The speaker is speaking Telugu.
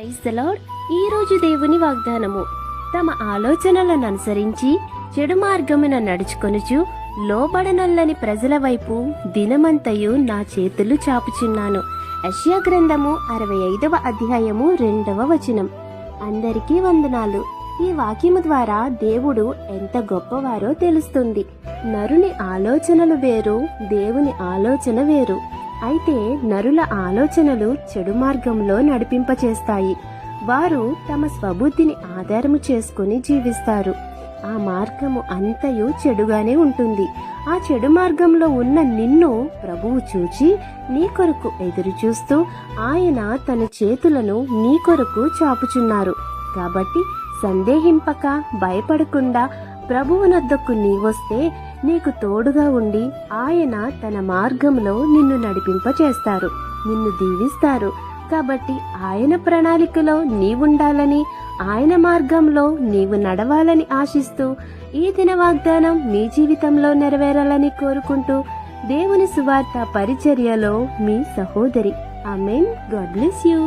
Praise the lord. ఈ రోజు దేవుని వాగ్దానము. తమ ఆలోచనలను అనుసరించి చెడు మార్గమున నడుచుకొనుచు లోబడనొల్లని ప్రజల వైపు దినమంతయు నా చేతులు చాపుచున్నాను. యెషయా గ్రంథము 65వ అధ్యాయము 2వ వచనం. అందరికీ వందనాలు. ఈ వాక్యము ద్వారా దేవుడు ఎంత గొప్పవారో తెలుస్తుంది. నరుని ఆలోచనలు వేరు, దేవుని ఆలోచన వేరు. అయితే నరుల ఆలోచనలు చెడు మార్గంలో నడిపింపచేస్తాయి. వారు తమ స్వబుద్ధిని ఆధారము చేసుకుని జీవిస్తారు. ఆ మార్గము అంతయు చెడుగానే ఉంటుంది. ఆ చెడు మార్గంలో ఉన్న నిన్ను ప్రభువు చూచి నీ కొరకు ఎదురు చూస్తూ ఆయన తన చేతులను నీ కొరకు చాపుచున్నారు. కాబట్టి సందేహింపక, భయపడకుండా ప్రభువునొద్దకు నీవొస్తే నీకు తోడుగా ఉండి ఆయన తన మార్గంలో నిన్ను నడిపింపచేస్తారు, నిన్ను దీవిస్తారు. కాబట్టి ఆయన ప్రణాళికలో నీవుండాలని, ఆయన మార్గంలో నీవు నడవాలని ఆశిస్తూ ఈ దిన వాగ్దానం నీ జీవితంలో నెరవేరాలని కోరుకుంటూ దేవుని సువార్త పరిచర్యలో మీ సహోదరి. ఆమేన్. God bless you.